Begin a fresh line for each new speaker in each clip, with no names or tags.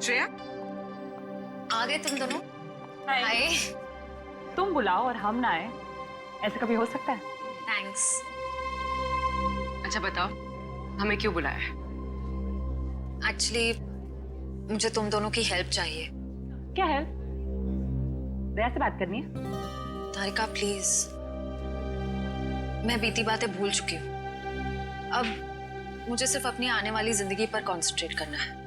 श्रेया,
आ गए तुम दोनों? हाय।
तुम बुलाओ और हम ना आए, ऐसा कभी हो सकता है?
थैंक्स।
अच्छा बताओ, हमें क्यों बुलाया है?
एक्चुअली मुझे तुम दोनों की हेल्प चाहिए।
क्या हेल्प? दया से बात करनी है?
तारिका प्लीज, मैं बीती बातें भूल चुकी हूँ। अब मुझे सिर्फ अपनी आने वाली जिंदगी पर कंसंट्रेट करना है।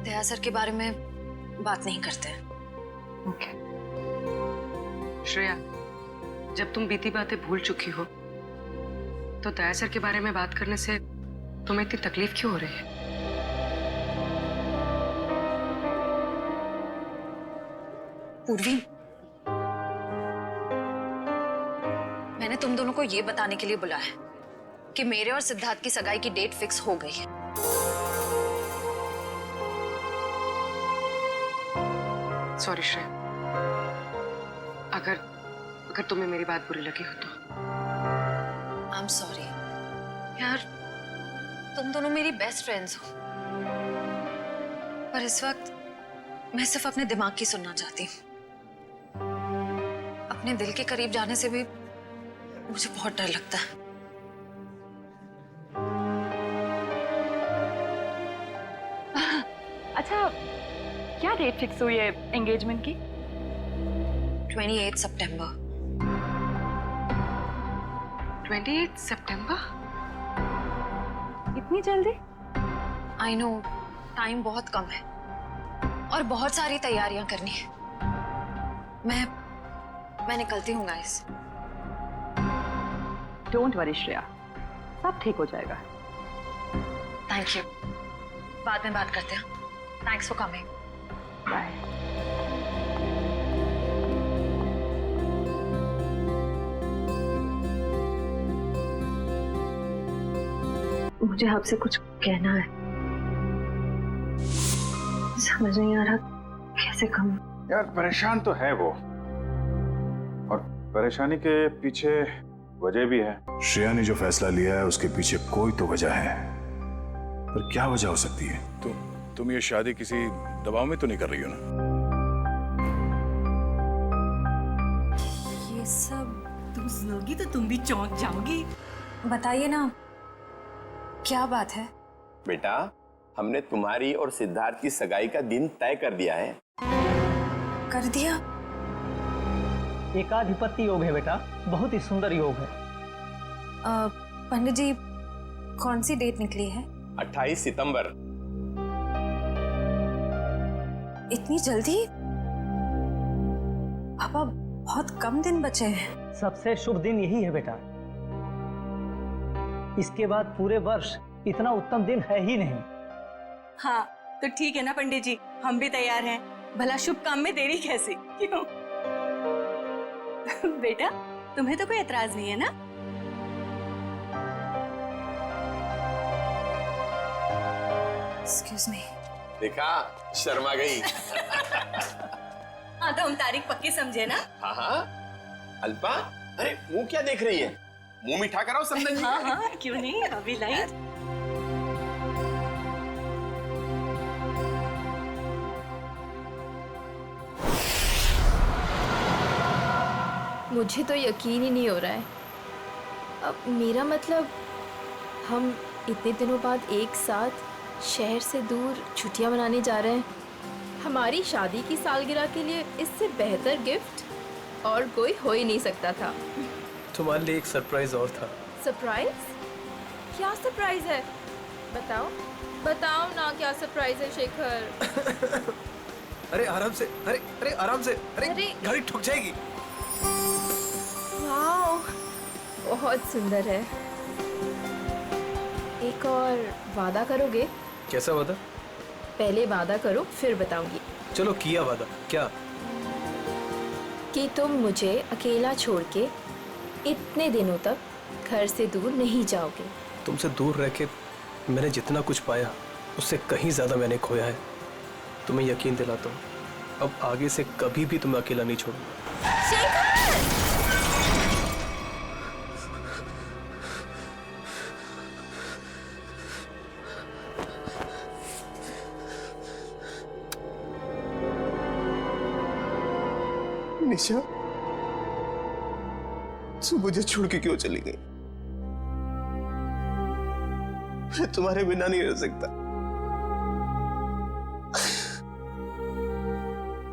दया सर के बारे में बात नहीं करते हैं।
ओके। श्रेया, जब तुम बीती बातें भूल चुकी हो तो दया सर के बारे में बात करने से तुम्हें इतनी तकलीफ क्यों हो रही है?
पूर्वी, मैंने तुम दोनों को ये बताने के लिए बुलाया है कि मेरे और सिद्धार्थ की सगाई की डेट फिक्स हो गई है।
सॉरी श्रेया, अगर तुम्हें मेरी बात बुरी लगी हो तो।
आई एम सॉरी यार, तुम दोनों मेरी बेस्ट फ्रेंड्स हो, पर इस वक्त मैं सिर्फ अपने दिमाग की सुनना चाहती हूँ। अपने दिल के करीब जाने से भी मुझे बहुत डर लगता है।
अच्छा, क्या डेट फिक्स हुई है एंगेजमेंट की?
28 सितंबर।
28 सितंबर?
इतनी जल्दी?
आई नो, टाइम बहुत कम है और बहुत सारी तैयारियां करनी है। मैं निकलती हूँ गाइस।
डोंट वरी श्रेया, सब ठीक हो जाएगा।
थैंक यू, बाद में बात करते हैं। Thanks for coming.
बाय।
मुझे आपसे कुछ कहना है, समझ नहीं आ रहा कैसे कहूं।
यार परेशान तो है वो, और परेशानी के पीछे वजह भी है।
श्रेया ने जो फैसला लिया है उसके पीछे कोई तो वजह है, पर क्या वजह हो सकती है?
तुम ये शादी किसी दबाव में तो नहीं कर रही हो ना?
ये सब तुम सुनोगी तो तुम भी चौंक जाओगी।
बताइए ना, क्या बात है?
बेटा, हमने तुम्हारी और सिद्धार्थ की सगाई का दिन तय कर दिया है।
कर दिया?
एकाधिपत्य योग है बेटा, बहुत ही सुंदर योग है।
पंडित जी, कौन सी डेट निकली है?
28 सितंबर।
इतनी जल्दी? पापा, बहुत कम दिन बचे हैं।
सबसे शुभ दिन यही है बेटा, इसके बाद पूरे वर्ष इतना उत्तम दिन है ही नहीं।
हाँ तो ठीक है ना पंडित जी, हम भी तैयार हैं। भला शुभ काम में देरी कैसी, क्यों? बेटा, तुम्हें तो कोई एतराज नहीं है ना?
Excuse me.
देखा, शर्मा गई।
हाँ तो हम तारीख पक्की समझे ना?
हाँ हाँ। अल्पा, अरे मुंह क्या देख रही है? मुंह मीठा कराओ समझ।
हाँ हाँ, क्यों नहीं, अभी लाइट।
मुझे तो यकीन ही नहीं हो रहा है। अब मेरा मतलब, हम इतने दिनों बाद एक साथ शहर से दूर छुट्टियां मनाने जा रहे हैं। हमारी शादी की सालगिरह के लिए इससे बेहतर गिफ्ट और कोई हो ही नहीं सकता था।
तुम्हारे लिए एक सरप्राइज और था।
सरप्राइज? क्या सरप्राइज है? बताओ बताओ ना, क्या सरप्राइज है शेखर?
अरे आराम से, अरे आराम से, अरे गाड़ी ठुक जाएगी।
वाओ, बहुत सुंदर है। एक और वादा करोगे?
कैसा वादा?
पहले वादा करो फिर बताऊंगी।
चलो किया वादा। क्या?
कि तुम मुझे अकेला छोड़ के इतने दिनों तक घर से दूर नहीं जाओगे।
तुमसे दूर रह के मैंने जितना कुछ पाया उससे कहीं ज्यादा मैंने खोया है। तुम्हें यकीन दिलाता हूँ, अब आगे से कभी भी तुम्हें अकेला नहीं छोड़ूंगा।
शेखर!
निशा, तू मुझे छोड़ के क्यों चली गई? मैं तुम्हारे बिना नहीं रह सकता।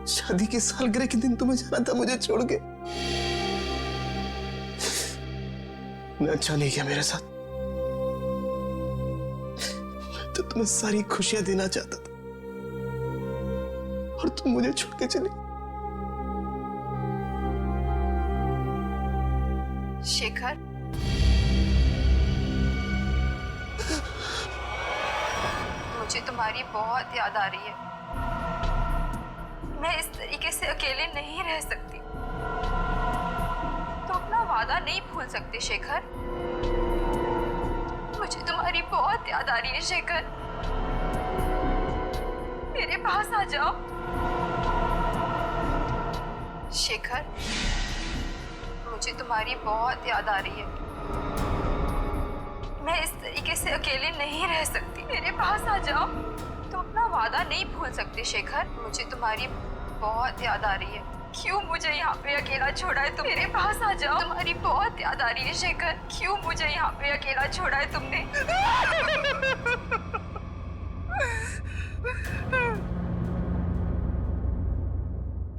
शादी की सालगिरह के दिन तुम्हें जाना था मुझे छोड़ के। मैं अच्छा नहीं किया मेरे साथ। मैं तो तुम्हें सारी खुशियां देना चाहता था और तुम मुझे छोड़ के चली।
शेखर, मुझे तुम्हारी बहुत याद आ रही है। मैं इस तरीके से अकेले नहीं रह सकती। तो अपना वादा नहीं भूल सकते शेखर। मुझे तुम्हारी बहुत याद आ रही है शेखर। मेरे पास आ जाओ शेखर। मुझे तुम्हारी बहुत याद आ रही है। मैं इस तरीके से अकेले नहीं रह सकती। मेरे पास आ जाओ। तुम अपना वादा नहीं भूल सकते शेखर। मुझे तुम्हारी बहुत याद आ रही है। क्यों मुझे यहाँ पे अकेला छोड़ा है तुम? मेरे पास आ जाओ। तुम्हारी बहुत याद आ रही है शेखर। क्यों मुझे यहाँ पे अकेला छोड़ा है तुमने?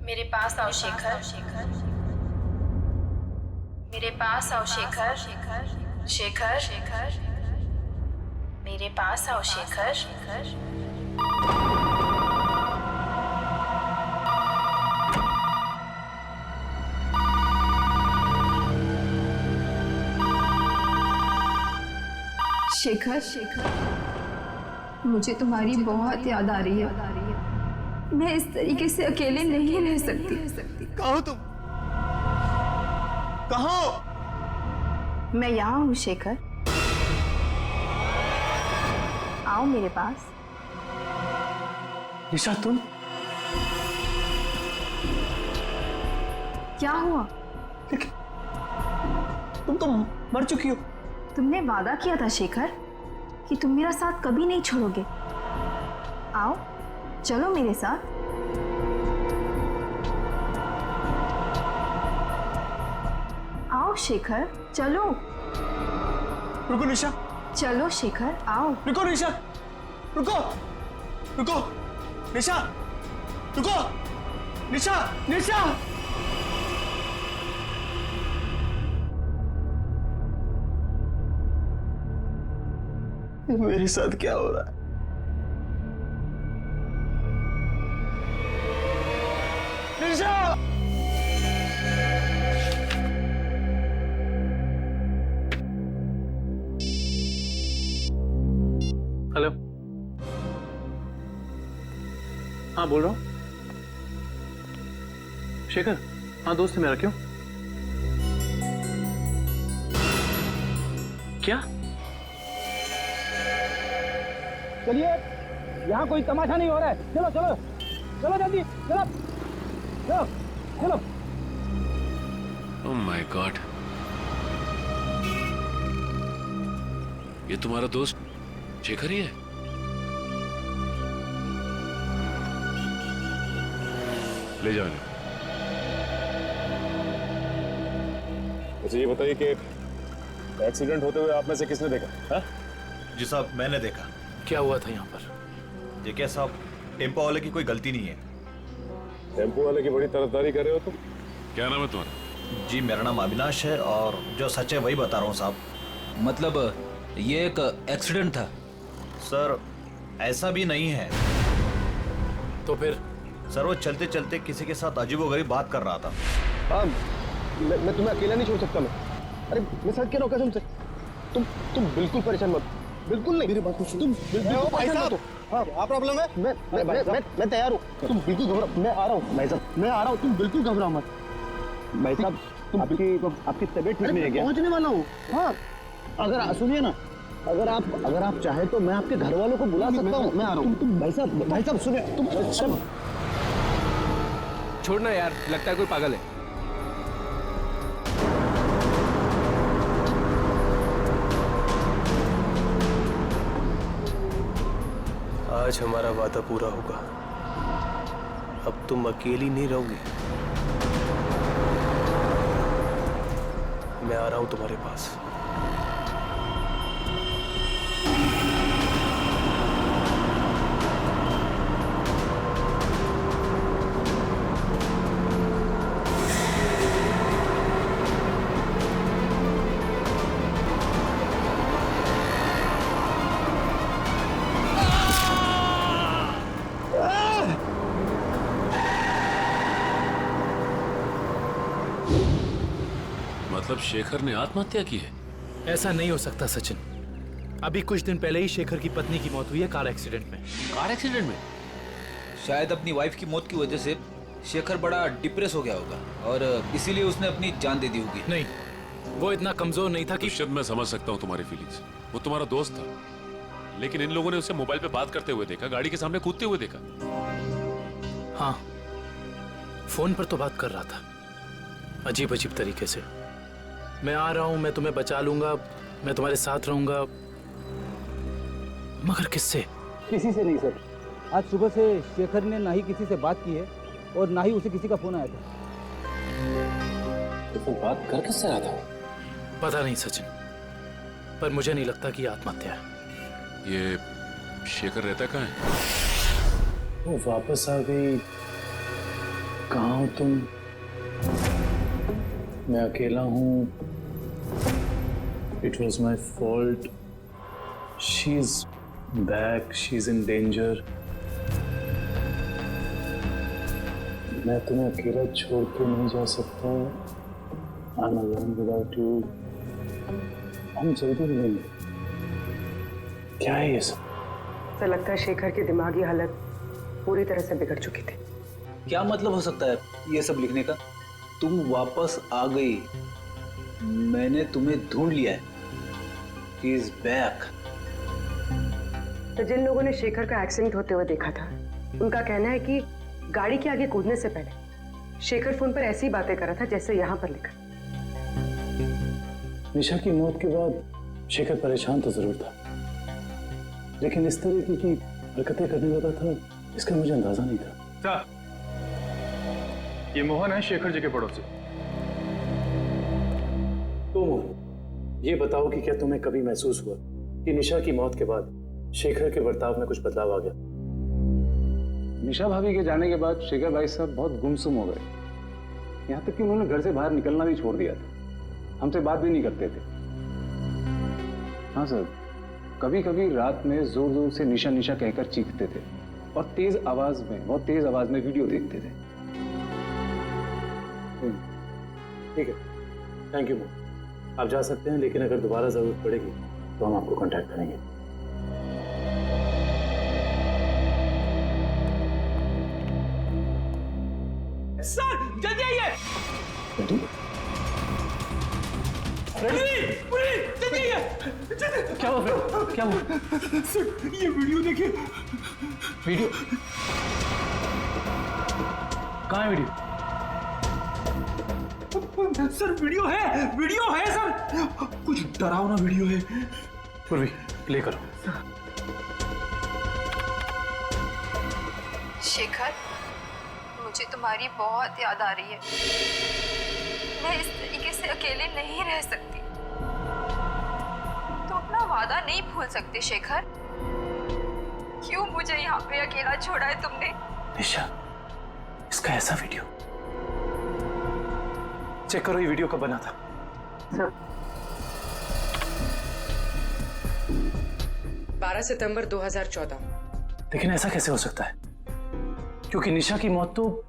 मेरे पास आओ शेखर। मेरे पास आओ शेखर। शेखर, शेखर, मेरे पास आओ शेखर। शेखर, शेखर, मुझे तुम्हारी बहुत याद आ रही है। मैं इस तरीके से अकेले नहीं रह सकती।
कहाँ हो तुम? कहाँ हो?
मैं यहाँ हूँ शेखर। आओ मेरे पास।
निशा, तुम?
क्या हुआ?
तुम तो मर चुकी हो।
तुमने वादा किया था शेखर कि तुम मेरा साथ कभी नहीं छोड़ोगे। आओ, चलो मेरे साथ। आओ शेखर, चलो।
रुको निशा।
चलो शेखर, आओ।
रुको निशा। रुको। रुको। निशा। रुको। निशा। निशा। मेरे साथ क्या हो रहा है? निशा!
हेलो। हाँ, बोल रहा हूँ। शेखर, हाँ दोस्त है मेरा। क्यों? क्या?
चलिए, यहाँ कोई तमाशा नहीं हो रहा है। चलो चलो चलो जल्दी, चलो चलो चलो।
ओह माय गॉड, ये तुम्हारा दोस्त शेखर ही है?
ले जाओ इन्हें। अच्छा ये बताइए कि एक्सीडेंट होते हुए आप में से किसने देखा? हाँ?
जी साहब, मैंने देखा।
क्या हुआ था यहाँ पर?
देखिए साहब, टेम्पो वाले की कोई गलती नहीं है।
टेम्पो वाले की बड़ी तरफदारी कर रहे हो तुम?
क्या नाम है तुम्हारा?
जी मेरा नाम अविनाश है और जो सच है वही बता रहा हूँ साहब।
मतलब ये एक एक्सीडेंट था?
सर ऐसा भी नहीं है।
तो फिर?
सर वो चलते चलते किसी के साथ अजीबोगरीब बात कर रहा था।
हाँ, मैं तुम्हें अकेला नहीं छोड़ सकता। मैं अरे मैं सच कह रहा हूँ कसम से। तुम बिल्कुल परेशान मत। बिल्कुल नहीं। मेरी बात को सुनो। तुम बिल्कुल भाई साहब। हाँ, क्या प्रॉब्लम है? मैं तैयार हूँ। तुम बिल्कुल घबराओ। मैं आ रहा हूँ भाई साहब। मैं आ रहा हूँ। तुम बिल्कुल घबराओ मत भाई साहब। आपकी तबीयत ठीक नहीं है क्या? पहुँचने वाला हूँ। हाँ, अगर सुनिए ना, अगर आप चाहे तो मैं आपके घर वालों को बुला सकता हूँ। मैं आ रहा हूँ। तुम भाई साहब सुनिए। तुम
छोड़ना यार, लगता है कोई पागल है। आज हमारा वादा पूरा होगा। अब तुम अकेली नहीं रहोगी। मैं आ रहा हूं तुम्हारे पास।
मतलब शेखर ने आत्महत्या की है?
ऐसा नहीं हो सकता सचिन। अभी कुछ दिन पहले ही शेखर की पत्नी की मौत हुई है कार एक्सीडेंट में।
कार एक्सीडेंट में?
शायद अपनी वाइफ की मौत की वजह से शेखर बड़ा डिप्रेस हो गया होगा और इसीलिए उसने अपनी जान दे दी होगी।
नहीं, वो इतना कमजोर नहीं था कि।
दुष्यंत, मैं समझ सकता हूँ तुम्हारी फीलिंग्स। वो तुम्हारा दोस्त था, लेकिन इन लोगों ने उसे मोबाइल पे बात करते हुए देखा, गाड़ी के सामने कूदते हुए देखा।
हाँ, फोन पर तो बात कर रहा था, अजीब अजीब तरीके से। मैं आ रहा हूं, मैं तुम्हें बचा लूंगा, मैं तुम्हारे साथ रहूंगा, मगर किससे?
किसी से नहीं सर। आज सुबह से शेखर ने ना ही किसी से बात की है और ना ही उसे किसी का फोन आया था।
तो फिर बात कर किससे रहा था?
पता नहीं सचिन, पर मुझे नहीं लगता कि आत्महत्या है।
ये शेखर रहता कहाँ है?
वो वापस आ गई। कहाँ हो तुम? मैं अकेला हूँ। It was my fault. She's back. She's in danger. मैं तुम्हें अकेला छोड़ के नहीं जा सकता। I'm alone without you. हम जल्दी मिलेंगे। क्या है ये सब?
ऐसा लगता है शेखर की दिमागी हालत पूरी तरह से बिगड़ चुकी थी।
क्या मतलब हो सकता है ये सब लिखने का? तुम वापस आ गई, मैंने तुम्हें ढूंढ लिया है। He is back.
तो जिन लोगों ने शेखर का एक्सीडेंट होते हुए देखा था, उनका कहना है कि गाड़ी के आगे कूदने से पहले शेखर फोन पर ऐसी बातें कर रहा था जैसे यहाँ पर लिखा।
निशा की मौत के बाद शेखर परेशान तो जरूर था, लेकिन इस तरह की हरकतें करने लगा था इसका मुझे अंदाजा नहीं था।
ये मोहन है, शेखर जी के पड़ोसी।
तो मोहन, ये बताओ कि क्या तुम्हें कभी महसूस हुआ कि निशा की मौत के बाद शेखर के बर्ताव में कुछ बदलाव आ गया?
निशा भाभी के जाने के बाद शेखर भाई साहब बहुत गुमसुम हो गए। यहाँ तक कि उन्होंने घर से बाहर निकलना भी छोड़ दिया था, हमसे बात भी नहीं करते थे। हाँ सर, कभी कभी रात में जोर जोर से निशा निशा कहकर चीखते थे और बहुत तेज आवाज में वीडियो देखते थे।
ठीक है, थैंक यू मोहन। आप जा सकते हैं, लेकिन अगर दोबारा जरूरत पड़ेगी तो हम आपको कांटेक्ट करेंगे।
सर जल्दी आइए। जल्दी आइए।
क्या हुआ फ्रेंड? क्या हुआ?
सर ये वीडियो देखिए।
वीडियो कहाँ है? वीडियो
सर वीडियो है सर, कुछ डरावना वीडियो है।
पूर्वी प्ले करो।
शेखर, मुझे तुम्हारी बहुत याद आ रही है। मैं इस तरीके से अकेले नहीं रह सकती। तुम अपना वादा नहीं भूल सकते शेखर। क्यों मुझे यहाँ पे अकेला छोड़ा है तुमने?
निशा, इसका ऐसा वीडियो चेक करो। ये वीडियो कब बना था?
सर, 12 सितंबर 2014।
लेकिन ऐसा कैसे हो सकता है, क्योंकि निशा की मौत तो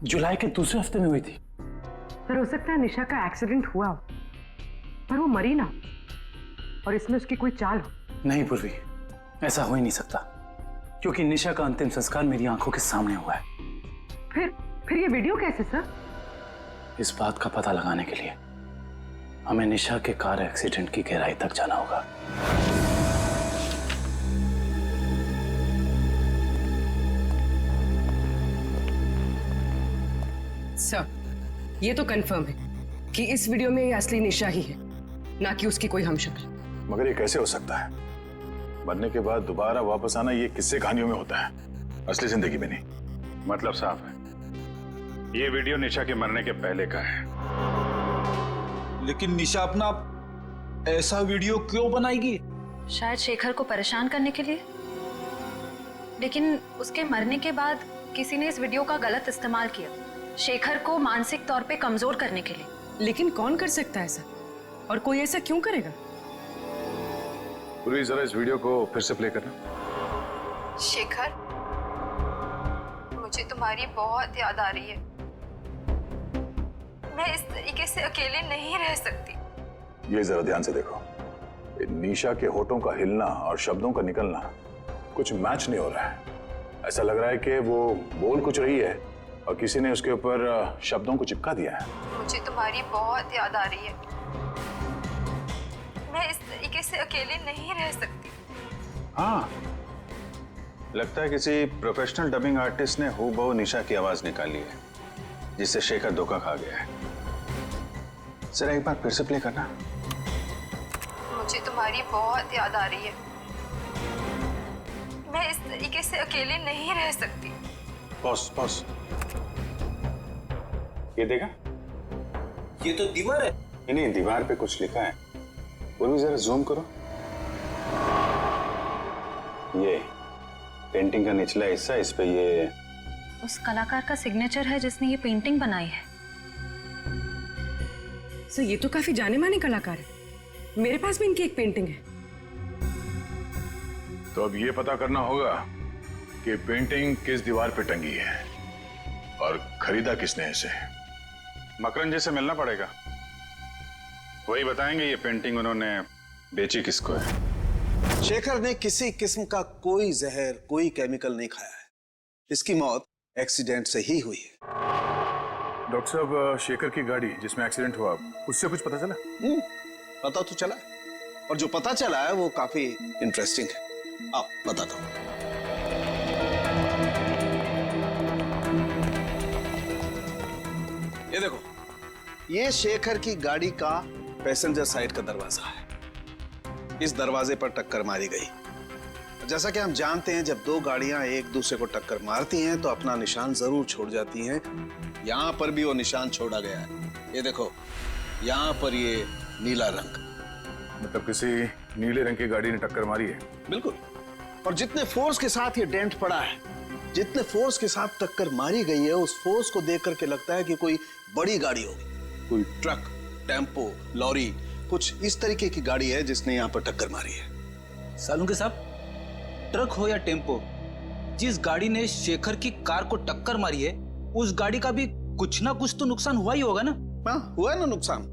जुलाई के दूसरे हफ्ते में हुई थी।
सर, हो सकता है निशा का एक्सीडेंट हुआ हो पर वो मरी ना, और इसमें उसकी कोई चाल हो।
नहीं पूर्वी, ऐसा हो ही नहीं सकता, क्योंकि निशा का अंतिम संस्कार मेरी आंखों के सामने हुआ है।
फिर ये वीडियो कैसे सर?
इस बात का पता लगाने के लिए हमें निशा के कार एक्सीडेंट की गहराई तक जाना होगा।
सर, ये तो कंफर्म है कि इस वीडियो में ये असली निशा ही है, ना कि उसकी कोई हमशक्ल।
मगर ये कैसे हो सकता है? मरने के बाद दोबारा वापस आना ये किस्से कहानियों में होता है, असली जिंदगी में नहीं।
मतलब साफ है, ये वीडियो निशा के मरने के पहले का है।
लेकिन निशा अपना ऐसा वीडियो क्यों बनाएगी?
शायद शेखर को परेशान करने के लिए। लेकिन उसके मरने के बाद किसी ने इस वीडियो का गलत इस्तेमाल किया, शेखर को मानसिक तौर पे कमजोर करने के लिए।
लेकिन कौन कर सकता है ऐसा, और कोई ऐसा क्यों करेगा?
पूरी जरा इस वीडियो को फिर से प्ले करना।
शेखर, मुझे तुम्हारी बहुत याद आ रही है। मैं इस तरीके से अकेले नहीं रह सकती।
ये जरा ध्यान से देखो, निशा के होठों का हिलना और शब्दों का निकलना कुछ मैच नहीं हो रहा है। ऐसा लग रहा है कि वो बोल कुछ रही है और किसी ने उसके ऊपर शब्दों को चिपका दिया है।
मुझे तुम्हारी बहुत याद आ रही है। मैं इस तरीके से अकेले नहीं रह सकती।
हाँ, लगता है किसी प्रोफेशनल डबिंग आर्टिस्ट ने हूबहू निशा की आवाज निकाली है, जिससे शेखर धोखा खा गया है। जरा एक बार फिर से प्ले करना।
मुझे तुम्हारी बहुत याद आ रही है। मैं इस तरीके से अकेले नहीं रह सकती।
Pause pause. ये देखा?
ये तो दीवार है।
नहीं, दीवार पे कुछ लिखा है। वो भी जरा जूम करो। ये पेंटिंग का निचला हिस्सा, इस पे ये
उस कलाकार का सिग्नेचर है जिसने ये पेंटिंग बनाई है।
सो ये तो काफी जाने माने कलाकार है। मेरे पास भी इनकी एक पेंटिंग है।
तो अब ये पता करना होगा कि पेंटिंग किस दीवार पे टंगी है और खरीदा किसने इसे।
मकरन जी से मिलना पड़ेगा, वही बताएंगे ये पेंटिंग उन्होंने बेची किसको है।
शेखर ने किसी किस्म का कोई जहर, कोई केमिकल नहीं खाया है। इसकी मौत एक्सीडेंट से ही हुई है।
डॉक्टर साहब, शेखर की गाड़ी जिसमें एक्सीडेंट हुआ, उससे कुछ पता चला?
पता तो चला, और जो पता चला है वो काफी इंटरेस्टिंग है। आओ बताता हूं। ये देखो, ये शेखर की गाड़ी का पैसेंजर साइड का दरवाजा है। इस दरवाजे पर टक्कर मारी गई। जैसा कि हम जानते हैं, जब दो गाड़ियां एक दूसरे को टक्कर मारती हैं तो अपना निशान जरूर छोड़ जाती हैं। यहां पर भी वो निशान छोड़ा गया है। ये देखो, यहां पर ये नीला रंग,
मतलब किसी नीले रंग की गाड़ी ने टक्कर मारी है।
बिल्कुल। और जितने फोर्स के साथ ये डेंट पड़ा है, जितने फोर्स के साथ टक्कर मारी गई है, उस फोर्स को देख करके लगता है कि कोई बड़ी गाड़ी होगी, कोई ट्रक, टेम्पो, लॉरी, कुछ इस तरीके की गाड़ी है जिसने यहाँ पर टक्कर मारी है।
सालुंके साहब, ट्रक हो या टेम्पो, जिस गाड़ी ने शेखर की कार को टक्कर मारी है, उस गाड़ी का भी कुछ ना कुछ तो नुकसान हुआ ही होगा ना?
हाँ, हुआ है ना नुकसान,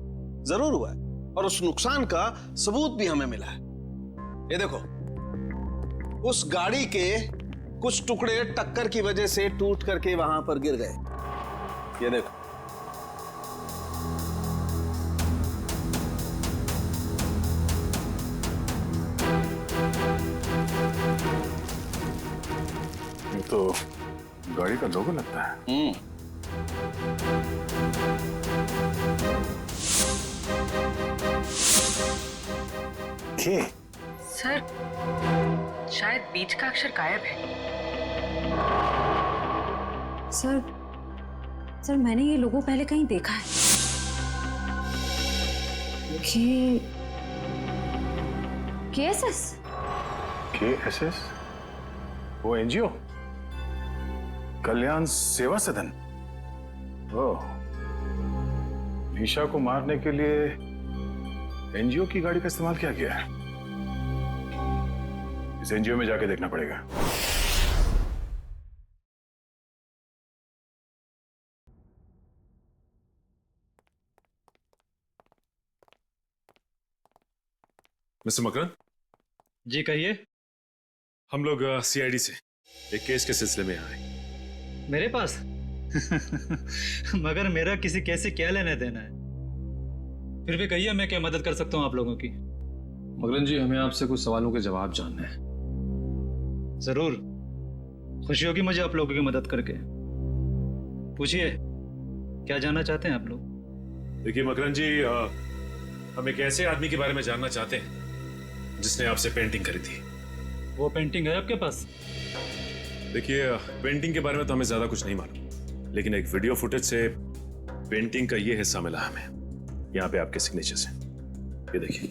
जरूर हुआ है। और उस नुकसान का सबूत भी हमें मिला है। ये देखो, उस गाड़ी के कुछ टुकड़े टक्कर की वजह से टूट करके वहां पर गिर गए। ये देखो,
ये तो गाड़ी का लोगो लगता है।
के?
सर, शायद बीच का अक्षर गायब है।
सर मैंने ये लोगो पहले कहीं देखा है। KSS?
KSS? वो एनजीओ, कल्याण सेवा सदन। ओह, निशा को मारने के लिए एनजीओ की गाड़ी का इस्तेमाल किया गया है। इस एनजीओ में जाके देखना पड़ेगा।
मिस्टर मकरन
जी कहिए।
हम लोग सीआईडी से एक केस के सिलसिले में आए।
मेरे पास मगर मेरा किसी केस से क्या लेना देना है? फिर भी कहिए, मैं क्या मदद कर सकता हूँ आप लोगों की?
मकरन जी, हमें आपसे कुछ सवालों के जवाब जानने हैं।
जरूर, खुशी होगी मुझे आप लोगों की मदद करके। पूछिए, क्या जानना चाहते हैं आप लोग?
देखिए मकरन जी, हम एक ऐसे आदमी के बारे में जानना चाहते हैं जिसने आपसे पेंटिंग खरीदी।
वो पेंटिंग है आपके पास?
देखिए, पेंटिंग के बारे में तो हमें ज्यादा कुछ नहीं मालूम, लेकिन एक वीडियो फुटेज से पेंटिंग का ये हिस्सा मिला हमें।
यहाँ पे आपके सिग्नेचर्स हैं, ये देखिए।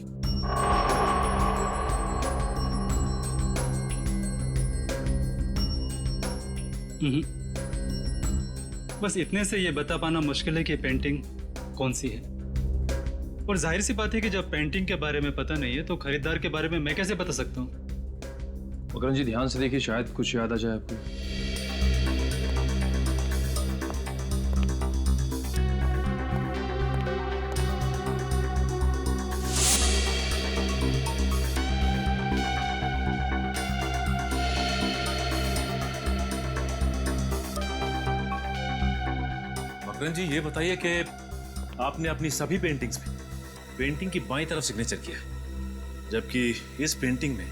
बस इतने से ये बता पाना मुश्किल है कि पेंटिंग कौन सी है। और जाहिर सी बात है कि जब पेंटिंग के बारे में पता नहीं है तो खरीदार के बारे में मैं कैसे बता सकता हूँ।
मकरन जी ध्यान से देखिए, शायद कुछ याद आ जाए आपको।
मकरन जी, ये बताइए कि आपने अपनी सभी पेंटिंग्स में पेंटिंग की बाईं तरफ सिग्नेचर किया है, जबकि इस पेंटिंग में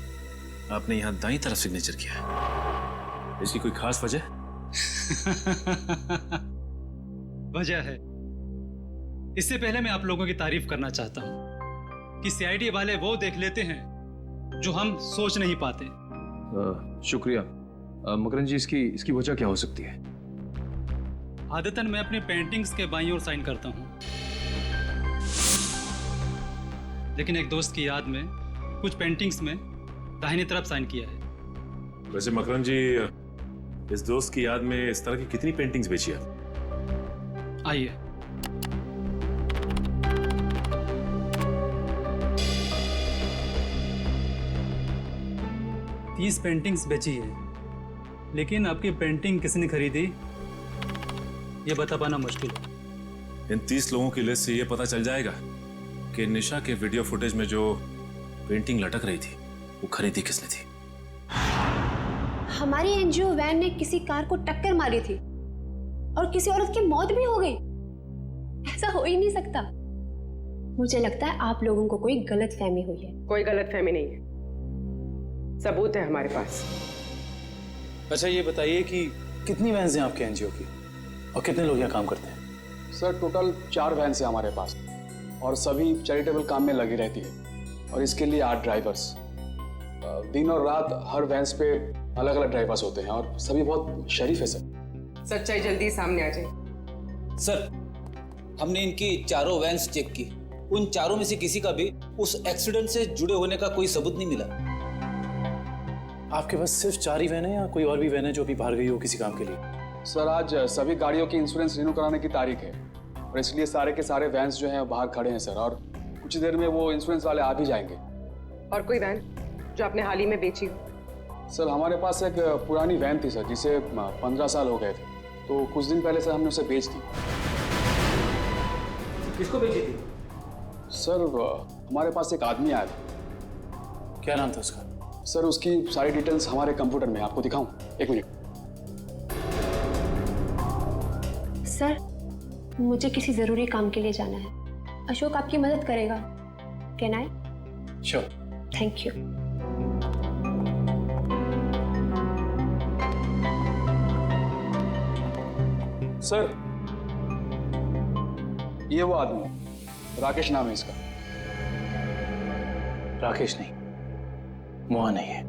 आपने यहां दाईं तरफ सिग्नेचर किया है। इसकी कोई खास वजह?
वजह है। इससे पहले मैं आप लोगों की तारीफ करना चाहता हूं कि सीआईडी वाले वो देख लेते हैं जो हम सोच नहीं पाते।
शुक्रिया। मकरन जी, इसकी वजह क्या हो सकती है?
आदतन मैं अपनी पेंटिंग्स के बाईं ओर साइन करता हूं, लेकिन एक दोस्त की याद में कुछ पेंटिंग्स में दाहिनी तरफ साइन किया है।
वैसे मकरन जी, इस दोस्त की याद में इस तरह की कितनी पेंटिंग्स बेची आप?
आइए, तीस पेंटिंग्स बेची है, लेकिन आपकी पेंटिंग किसने खरीदी ये बता पाना मुश्किल है।
इन 30 लोगों की लिस्ट से ये पता चल जाएगा कि निशा के वीडियो फुटेज में जो पेंटिंग लटक रही थी वो खरीदी किसने थी।
हमारी एनजीओ वैन ने किसी कार को टक्कर मारी थी और किसी औरत की मौत भी हो गई। ऐसा हो ही नहीं सकता। मुझे लगता है आप लोगों को कोई गलतफहमी हुई है।
कोई गलतफहमी नहीं है, सबूत है हमारे पास।
अच्छा, ये बताइए कि कितनी वैन्स हैं आपके एनजीओ की और कितने लोग यहाँ काम करते हैं?
सर, टोटल 4 वैन्स हैं हमारे पास और सभी चैरिटेबल काम में लगी रहती है, और इसके लिए 8 ड्राइवर्स। दिन और रात हर वैन्स पे अलग अलग ड्राइवर्स होते हैं और सभी बहुत शरीफ है सर।
सच्चाई जल्दी सामने आ जाए।
सर, हमने इनकी चारों वैन्स चेक की, उन चारों में से किसी का भी उस एक्सीडेंट से जुड़े होने का कोई सबूत नहीं मिला। आपके पास सिर्फ 4 ही वैन है या कोई और भी वैन है जो अभी बाहर गई हो किसी काम के लिए?
सर, आज सभी गाड़ियों की इंश्योरेंस रिन्यू कराने की तारीख है और इसलिए सारे के सारे वैन्स जो हैं बाहर खड़े हैं सर, और कुछ देर में वो इंश्योरेंस वाले आ भी जाएंगे।
और कोई वैन जो आपने हाल ही में बेची हो?
सर, हमारे पास एक पुरानी वैन थी सर, जिसे 15 साल हो गए थे, तो कुछ दिन पहले सर हमने उसे बेच दी।
किसको बेची थी?
सर, हमारे पास एक आदमी आया था।
क्या नाम था उसका?
सर, उसकी सारी डिटेल्स हमारे कंप्यूटर में, आपको दिखाऊं? एक मिनट।
सर, मुझे किसी जरूरी काम के लिए जाना है। अशोक आपकी मदद करेगा। Can I?
Sure.
Thank you.
Sir, ये वो आदमी, राकेश नाम है इसका।
राकेश नहीं, मोहन नहीं है,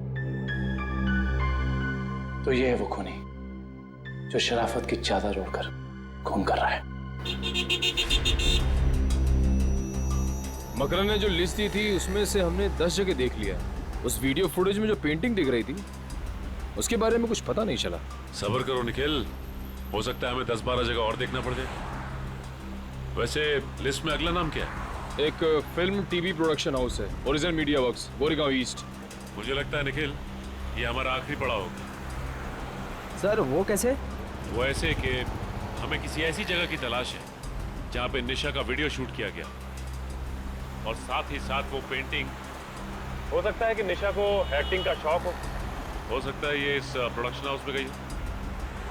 तो ये है वो खूनी जो शराफत की चादर ओढ़कर खून कर रहा है।
मकरन ने जो लिस्ट दी थी उसमें से हमने 10 जगह देख लिया। उस वीडियो फुटेज में जो पेंटिंग दिख रही थी उसके बारे में कुछ पता नहीं चला।
सब्र करो निखिल, हो सकता है हमें 10-12 जगह और देखना पड़ जाए। वैसे लिस्ट में अगला नाम क्या है?
एक फिल्म टीवी प्रोडक्शन हाउस है, original media works, Goregaon east.
मुझे लगता है निखिल, ये हमारा आखिरी पड़ाव होगा।
सर, वो कैसे?
वो ऐसे कि हमें किसी ऐसी जगह की तलाश है जहाँ पे निशा का वीडियो शूट किया गया, और साथ ही साथ वो पेंटिंग। हो सकता है कि निशा को एक्टिंग का शौक हो सकता है ये इस प्रोडक्शन हाउस में गई हो।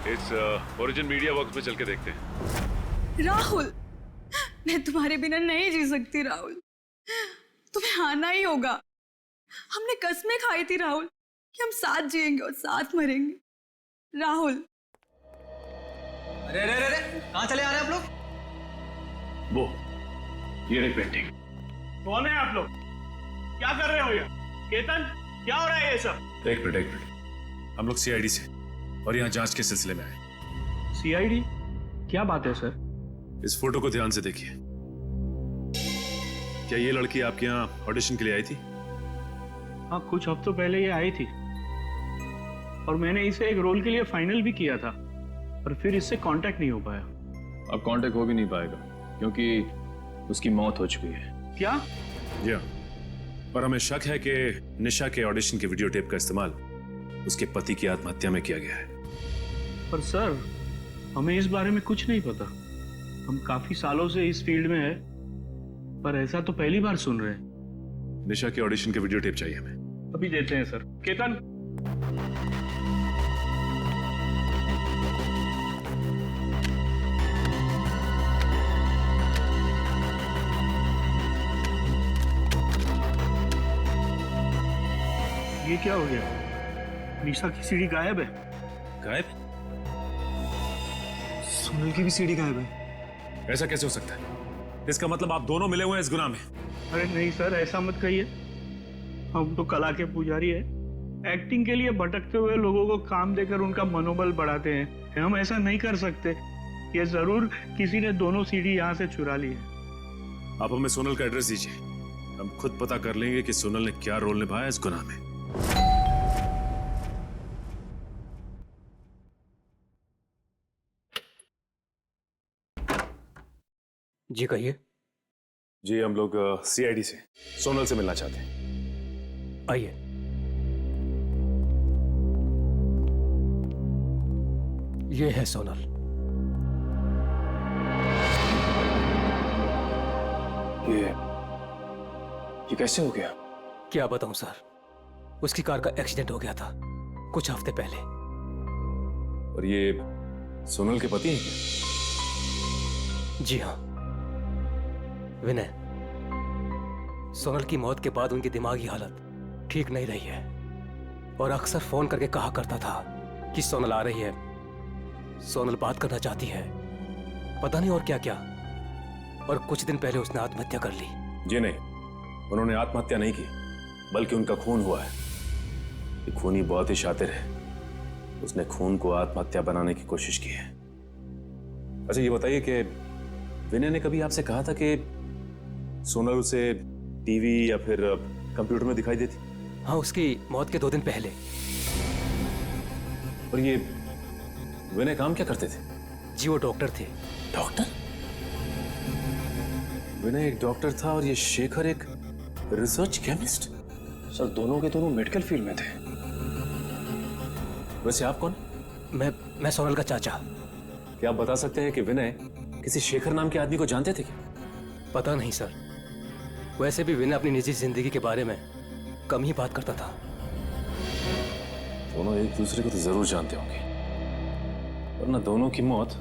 इस ओरिजिन मीडिया वर्क्स में चल के देखते हैं।
राहुल, मैं तुम्हारे बिना नहीं जी सकती राहुल, तुम्हें आना ही होगा। हमने कसमें खाई थी राहुल कि हम साथ जिएंगे और साथ मरेंगे। राहुल।
अरे अरे अरे, कहाँ चले आ रहे हैं आप लोग?
वो ये रही पेंटिंग।
कौन है आप लोग? क्या कर रहे हो ये? केतन, क्या हो रहा है ये सब?
एक मिनट, हम लोग सीआईडी से और यहाँ जांच के सिलसिले में आए।
सीआईडी? क्या बात है सर?
इस फोटो को ध्यान से देखिए। क्या ये लड़की आपके यहाँ ऑडिशन के लिए आई थी?
हाँ, कुछ हफ्तों पहले ये आई थी और मैंने इसे एक रोल के लिए फाइनल भी किया था, पर फिर इससे कांटेक्ट नहीं हो पाया।
अब कांटेक्ट हो भी नहीं पाएगा क्योंकि उसकी मौत हो चुकी है।
क्या?
जी हाँ, पर हमें शक है कि निशा के ऑडिशन के वीडियो टेप का इस्तेमाल उसके पति की आत्महत्या में किया गया है।
पर सर, हमें इस बारे में कुछ नहीं पता। हम काफी सालों से इस फील्ड में है, पर ऐसा तो पहली बार सुन रहे हैं।
निशा के ऑडिशन के वीडियो टेप चाहिए हमें।
अभी देते हैं सर। केतन, ये क्या हो गया? निशा की सीडी गायब है।
गायब?
सोनल की भी सीडी गायब है।
ऐसा कैसे हो सकता है? इसका मतलब आप दोनों मिले हुए हैं इस गुनाह में।
अरे नहीं सर, ऐसा मत कहिए। हम तो कला के पुजारी है। एक्टिंग के लिए भटकते हुए लोगों को काम देकर उनका मनोबल बढ़ाते हैं। हम ऐसा नहीं कर सकते। ये जरूर किसी ने दोनों सीडी यहाँ से चुरा ली है।
आप हमें सोनल का एड्रेस दीजिए, हम खुद पता कर लेंगे कि सोनल ने क्या रोल निभाया इस गुनाह में।
जी कहिए।
जी, हम लोग सीआईडी से सोनल से मिलना चाहते हैं।
आइए। ये है सोनल।
ये कैसे हो गया?
क्या बताऊं सर, उसकी कार का एक्सीडेंट हो गया था कुछ हफ्ते पहले।
और ये सोनल के पति हैं क्या?
जी हाँ, विनय। सोनल की मौत के बाद उनकी दिमागी हालत ठीक नहीं रही है और अक्सर फोन करके कहा करता था कि सोनल आ रही है, सोनल बात करना चाहती है, पता नहीं और क्या क्या। और कुछ दिन पहले उसने आत्महत्या कर ली।
जी नहीं, उन्होंने आत्महत्या नहीं की, बल्कि उनका खून हुआ है। ये खूनी बहुत ही शातिर है, उसने खून को आत्महत्या बनाने की कोशिश की है। अच्छा ये बताइए कि विनय ने कभी आपसे कहा था कि सोनल उसे टीवी या फिर कंप्यूटर में दिखाई देती?
हाँ, उसकी मौत के 2 दिन पहले।
और ये विनय काम क्या करते थे?
जी वो डॉक्टर थे।
डॉक्टर? विनय एक डॉक्टर था और ये शेखर एक रिसर्च केमिस्ट।
सर दोनों के दोनों मेडिकल फील्ड में थे।
वैसे आप कौन?
मैं सोनल का चाचा।
क्या आप बता सकते हैं कि विनय किसी शेखर नाम के आदमी को जानते थे क्या?
पता नहीं सर, वैसे भी विनय अपनी निजी जिंदगी के बारे में कम ही बात करता था।
दोनों एक दूसरे को तो जरूर जानते होंगे, वरना दोनों की मौत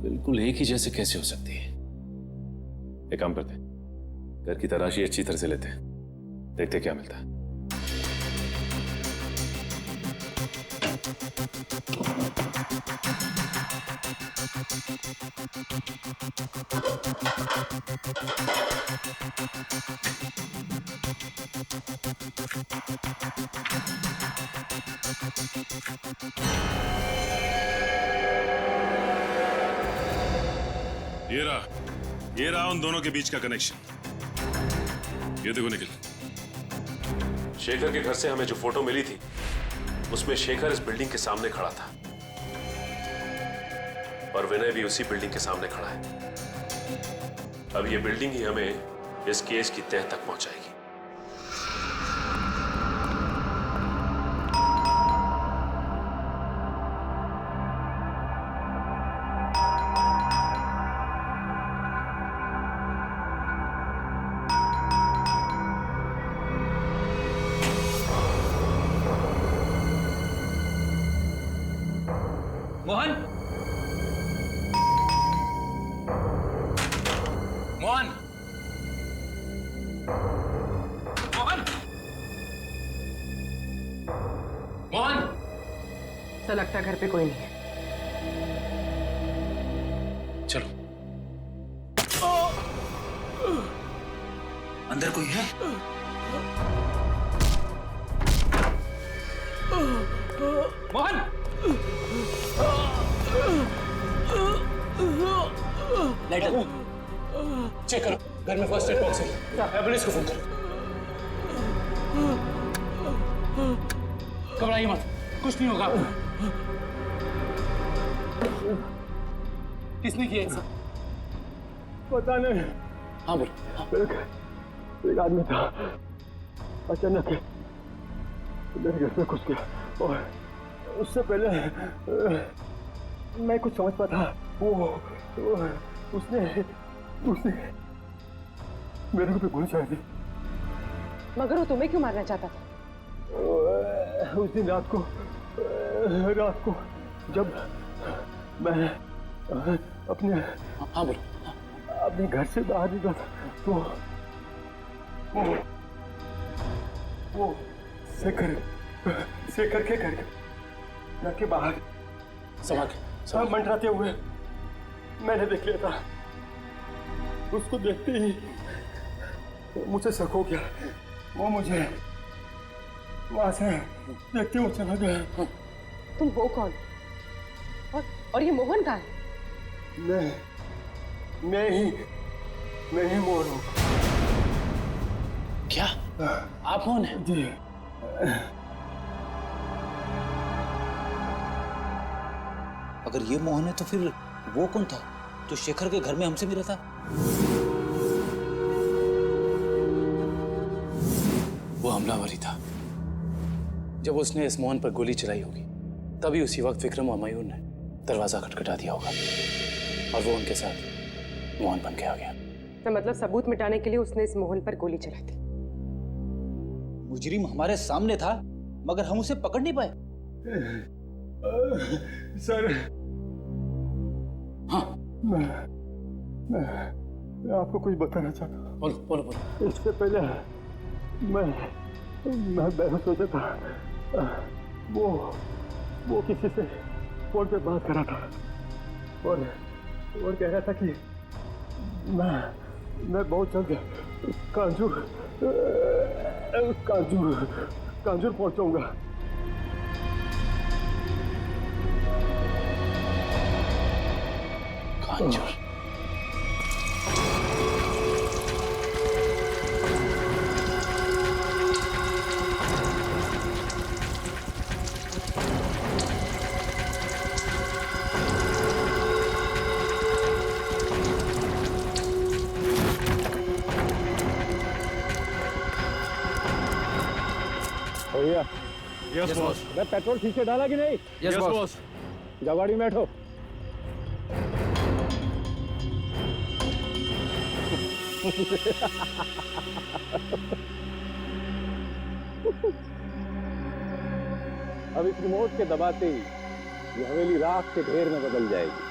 बिल्कुल एक ही जैसे कैसे हो सकती है? एक काम करते हैं, घर की तलाशी अच्छी तरह से लेते हैं, देखते क्या मिलता है। ये रहा उन दोनों के बीच का कनेक्शन। ये देखो निखिल, शेखर के घर से हमें जो फोटो मिली थी उसमें शेखर इस बिल्डिंग के सामने खड़ा था और विनय भी उसी बिल्डिंग के सामने खड़ा है। अब ये बिल्डिंग ही हमें इस केस की तह तक पहुंचाएगी।
मोहन, मोहन, मोहन, मोहन।
ऐसा लगता है घर पे कोई नहीं है।
चलो, अंदर कोई है? मोहन, लाइट चेक करो। घर में फर्स्ट एड बॉक्स है, एम्बुलेंस को फोन करो। घबराइए मत, कुछ नहीं होगा। किसने किया ऐसा?
पता नहीं।
हाँ बोल।
एक आदमी था, अचानक मेरे घर में घुस गया और उससे पहले मैं कुछ समझ पाता। उसने मेरे को गोली चला दी।
मगर वो तुम्हें क्यों मारना चाहता था?
उस दिन रात को जब मैं अपने घर से बाहर निकला था तो वो शेखर के घर के बाहर सब मंडराते हुए मैंने देख लिया था। उसको देखते ही मुझे शक हो गया। वो मुझे वहां से देखते हुए चला गया।
तुम हो कौन? और ये मोहन कहाँ है?
मैं ही मोहन हूँ।
क्या आप मोहन हैं?
जी।
अगर ये मोहन है तो फिर वो कौन था जो शेखर के घर में हमसे मिला था? वो हमलावर ही था। जब उसने इस मोहन पर गोली चलाई होगी तभी उसी वक्त विक्रम और मयूर ने दरवाजा खटखटा दिया होगा और वो उनके साथ मोहन बन के आ गया।
तो मतलब सबूत मिटाने के लिए उसने इस मोहन पर गोली चलाई थी।
मुजरिम हमारे सामने था मगर हम उसे पकड़ नहीं पाए।
सर,
हाँ
मैं आपको कुछ बताना चाहता हूँ।
बोलो।
इससे पहले मैं बेहोश हो था। वो किसी से फोन पे बात कर रहा था और कह रहा था कि मैं बहुत जल्द कांजूर पहुंचाऊंगा।
कांजूर?
भैया,
यस बॉस।
मैं पेट्रोल ठीक से डाला कि नहीं?
Yes boss.
जाओ गाड़ी में बैठो। अब इस रिमोट के दबाते ही ये हवेली राख के ढेर में बदल जाएगी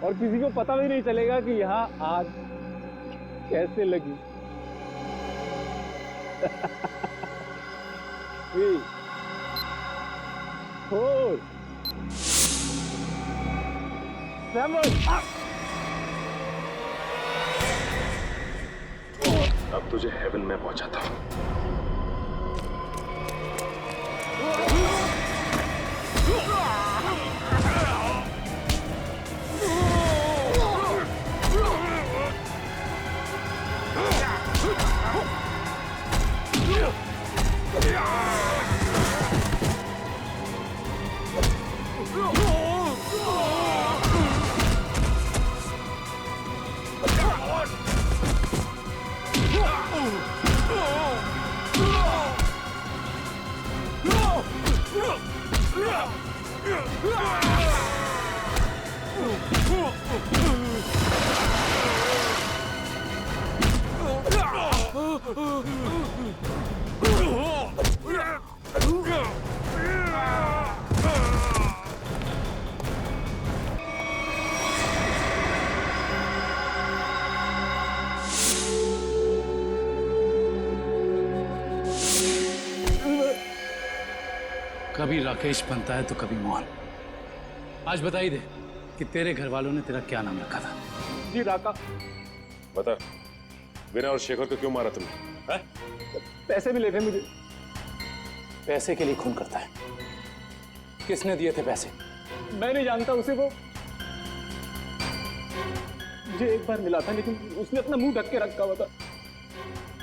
और किसी को पता भी नहीं चलेगा कि यहाँ आग कैसे लगी। 3, 4, 7।
अब तुझे हेवन में पहुंचाता हूं।
कभी राकेश बनता है तो कभी मोहन। आज बता ही दे कि तेरे घर वालों ने तेरा क्या नाम रखा था?
जी राका।
बता, विनय और शेखर को क्यों मारा तुमने?
पैसे मिले थे मुझे।
पैसे के लिए खून करता है? किसने दिए थे पैसे?
मैं नहीं जानता उसे। वो
मुझे एक बार मिला था, लेकिन उसने अपना मुंह ढक के रखा हुआ था।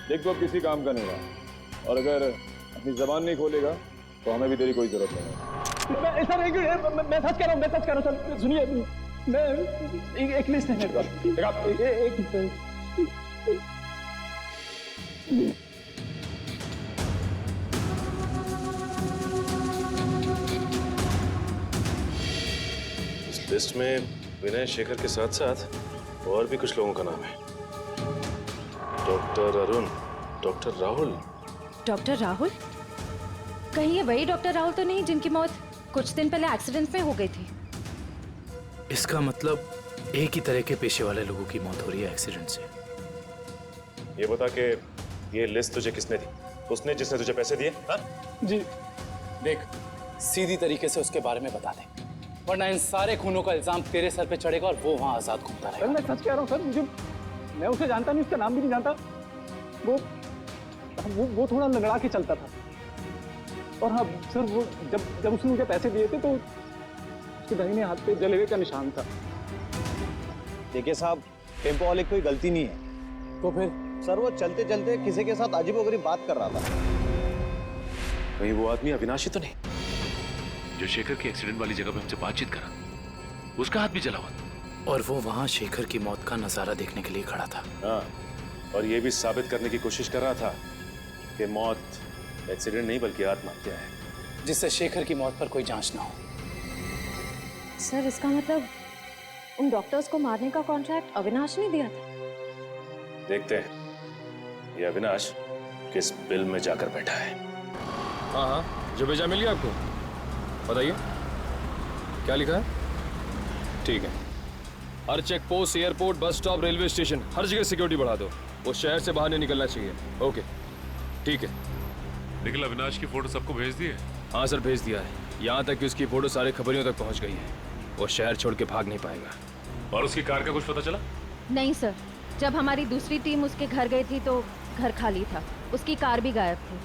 देख तो अब किसी काम का नहीं रहा, और अगर अपनी जबान नहीं खोलेगा तो हमें भी तेरी कोई जरूरत नहीं है।
मैं सच कह रहा हूँ, मैं सच कह रहा हूँ सर, सुनिए, मैं एक लिस्ट है मेरे पास।
इस लिस्ट में विनय शेखर के साथ साथ और भी कुछ लोगों का नाम है। Doctor Arun, doctor Rahul.
Doctor Rahul? कहीं ये वही डॉक्टर राहुल तो नहीं जिनकी मौत कुछ दिन पहले एक्सीडेंट में हो गई थी?
इसका मतलब एक ही तरह के पेशे वाले लोगों की मौत हो रही है एक्सीडेंट से।
ये बता के ये लिस्ट तुझे किसने दी? उसने जिसने तुझे पैसे दिए? हाँ?
जी देख, सीधी तरीके से उसके बारे में बता दे, वरना इन सारे खूनों का इल्जाम तेरे सर पे चढ़ेगा और वो वहां आजाद घूमता रहेगा।
मैं सच कह रहा हूँ सर, मैं उसे जानता नहीं, उसका नाम भी नहीं जानता। वो थोड़ा लंगड़ा के चलता था। और हाँ सर, वो जब उसने मुझे पैसे दिए थे तो उसके दाहिने हाथ पे जले हुए का निशान था।
देखिए साहब, टेम्पो वाले की कोई गलती नहीं है।
तो फिर?
सर वो चलते चलते किसी के साथ अजीबोगरीब बात कर रहा था।
कहीं वो आदमी अविनाशी तो नहीं जो शेखर की एक्सीडेंट वाली जगह पे हमसे बातचीत करा? उसका हाथ भी जला हुआ था।
और वो वहां शेखर की मौत का नजारा देखने के लिए खड़ा था।
हाँ, और ये भी साबित करने की कोशिश कर रहा था कि मौत एक्सीडेंट नहीं बल्कि आत्महत्या है,
जिससे शेखर की मौत पर कोई जांच ना हो।
सर इसका मतलब उन डॉक्टर्स को मारने का कॉन्ट्रैक्ट अविनाश ने दिया था?
देखते हैं ये अविनाश किस बिल में जाकर बैठा है।
हाँ हाँ, जो भेजा मिल गया आपको? बताइए क्या लिखा है? ठीक है, हर check post, airport, bus stop, railway station, हर जगह सिक्योरिटी बढ़ा दो। वो शहर से बाहर नहीं निकलना चाहिए। ओके ठीक है।
निखिल, अविनाश की फोटो सबको भेज दी है?
हाँ सर, भेज दिया है। यहाँ तक कि उसकी फोटो सारे खबरियों तक पहुँच गई है। वो शहर छोड़ के भाग नहीं पाएगा।
और उसकी कार का कुछ पता चला?
नहीं सर, जब हमारी दूसरी टीम उसके घर गई थी तो घर खाली था, उसकी कार भी गायब थी।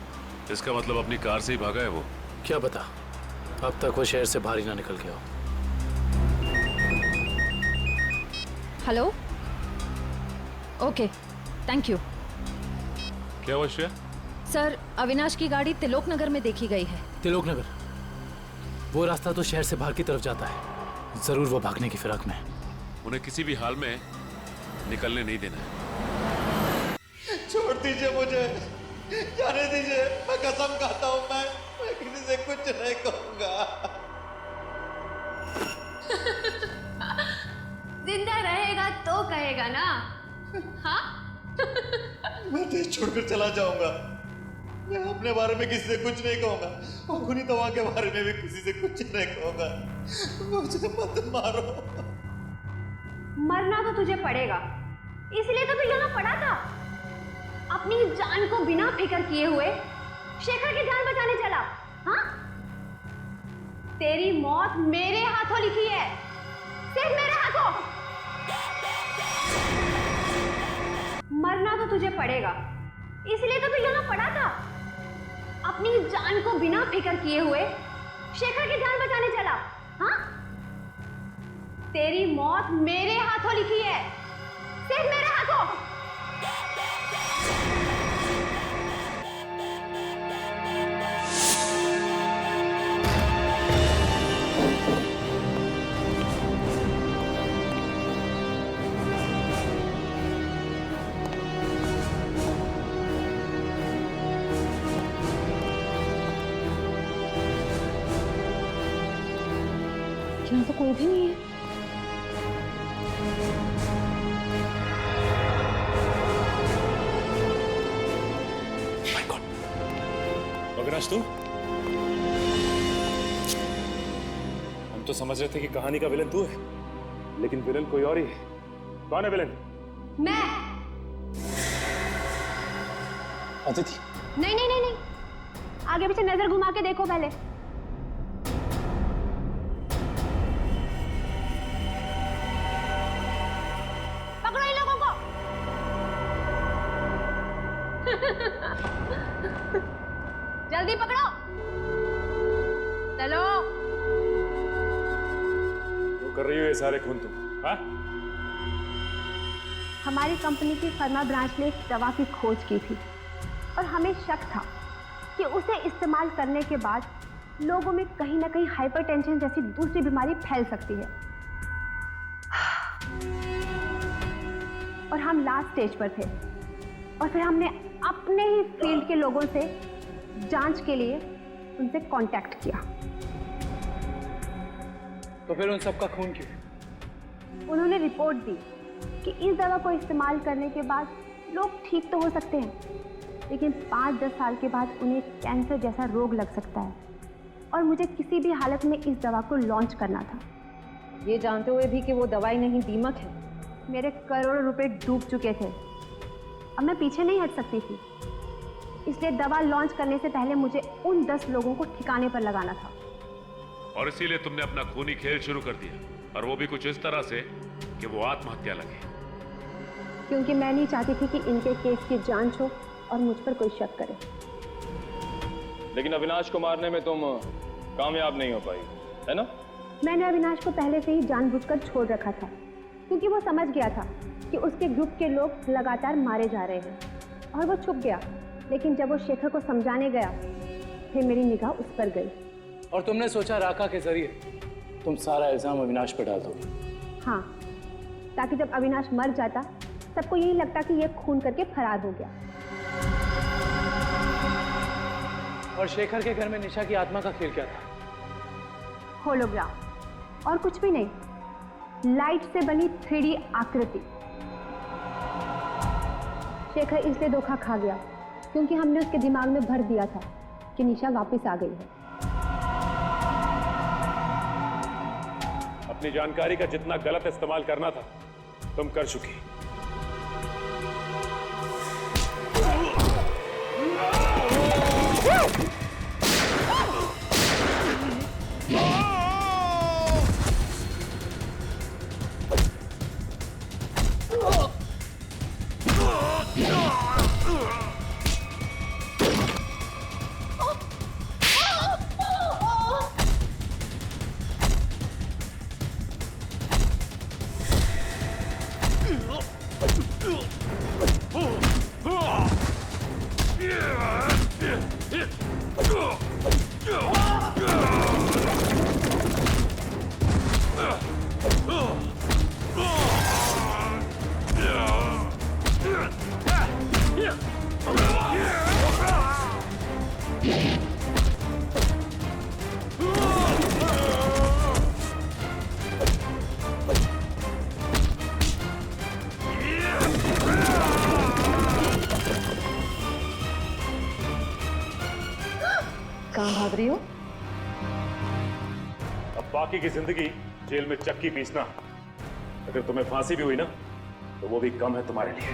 इसका मतलब अपनी कार से ही भागा है वो?
क्या पता, अब तक वो शहर से बाहर ही ना निकल गया हो।
Hello, okay, thank you.
क्या हुआ श्रेया?
सर, अविनाश की गाड़ी तिलोक नगर में देखी गई है।
तिलोक नगर? वो रास्ता तो शहर से बाहर की तरफ जाता है। जरूर वो भागने की फिराक में है।
उन्हें किसी भी हाल में निकलने नहीं देना है।
छोड़ दीजिए मुझे, जाने दीजिए। मैं कसम खाता हूँ, मैं किसी से कुछ नहीं कहूंगा।
जिंदा रहेगा तो कहेगा ना? हाँ?
मैं देश छोड़कर चला जाऊंगा। मैं अपने बारे में किसी से कुछ नहीं कहूंगा और खुनी तवा के बारे में भी किसी से कुछ नहीं कहूंगा। मुझे मत मारो।
मरना तो तुझे पड़ेगा, इसलिए तो तू यहाँ पड़ा था। अपनी जान को बिना फिक्र किए हुए शेखर की जान बचाने चला। हाँ? तेरी मौत मेरे हाथों लिखी है, सिर्फ मेरे हाथों। मरना तो तुझे पड़ेगा, इसलिए तो तू यहाँ पड़ा था। अपनी जान को बिना फिक्र किए हुए शेखर की जान बचाने चला। हाँ? तेरी मौत मेरे हाथों लिखी है, सिर्फ मेरे हाथों।
यहाँ तो कोई भी नहीं है।
अविनाश, तू? हम तो समझ रहे थे कि कहानी का विलन तू है, लेकिन विलन कोई और ही है। कौन है विलन?
मैं।
अदिति?
नहीं नहीं नहीं नहीं, आगे पीछे नजर घुमा के देखो पहले। पकड़ो इन लोगों को। जल्दी पकड़ो, चलो।
वो कर रही हो ये सारे खून तुम? हाँ?
हमारी कंपनी की फर्मा ब्रांच ने एक दवा की खोज की थी और हमें शक था कि उसे इस्तेमाल करने के बाद लोगों में कहीं ना कहीं हाइपरटेंशन जैसी दूसरी बीमारी फैल सकती है। और हम लास्ट स्टेज पर थे और फिर हमने अपने ही फील्ड के लोगों से जांच के लिए उनसे कांटेक्ट किया।
तो फिर उन सबका खून क्यों?
उन्होंने रिपोर्ट दी कि इस दवा को इस्तेमाल करने के बाद लोग ठीक तो हो सकते हैं, लेकिन 5-10 साल के बाद उन्हें कैंसर जैसा रोग लग सकता है और मुझे किसी भी हालत में इस दवा को लॉन्च करना था।
ये जानते हुए भी कि वो दवाई नहीं दीमक है।
मेरे करोड़ों रुपए डूब चुके थे, अब मैं पीछे नहीं हट सकती थी, इसलिए दवा लॉन्च करने से पहले मुझे उन 10 लोगों को ठिकाने पर लगाना था।
और इसीलिए तुमने अपना खूनी खेल शुरू कर दिया, और वो भी कुछ इस तरह से कि वो आत्महत्या लगे।
क्योंकि मैं नहीं चाहती थी कि इनके केस की जांच हो और मुझ पर कोई शक करे।
लेकिन अविनाश को मारने में तुम कामयाब नहीं हो पाई, है ना?
मैंने अविनाश को पहले से ही जानबूझकर छोड़ रखा था, क्योंकि वो समझ गया था कि उसके ग्रुप के लोग लगातार मारे जा रहे हैं और वो छुप गया। लेकिन जब वो शेखर को समझाने गया, फिर मेरी निगाह उस पर गई।
और तुमने सोचा राका के जरिए तुम सारा इल्जाम अविनाश पर डाल दोगे?
हाँ, ताकि जब अविनाश मर जाता सबको यही लगता कि ये खून करके फरार हो गया।
और शेखर के घर में निशा की आत्मा का खेल क्या था?
होलोग्राम, और कुछ भी नहीं, लाइट से बनी 3D आकृति। शेखर इसलिए धोखा खा गया क्योंकि हमने उसके दिमाग में भर दिया था कि निशा वापस आ गई है।
अपनी जानकारी का जितना गलत इस्तेमाल करना था तुम कर चुकी।
कहाँ भाग रही हो?
अब बाकी की जिंदगी जेल में चक्की पीसना, अगर तुम्हें फांसी भी हुई ना तो वो भी कम है तुम्हारे लिए।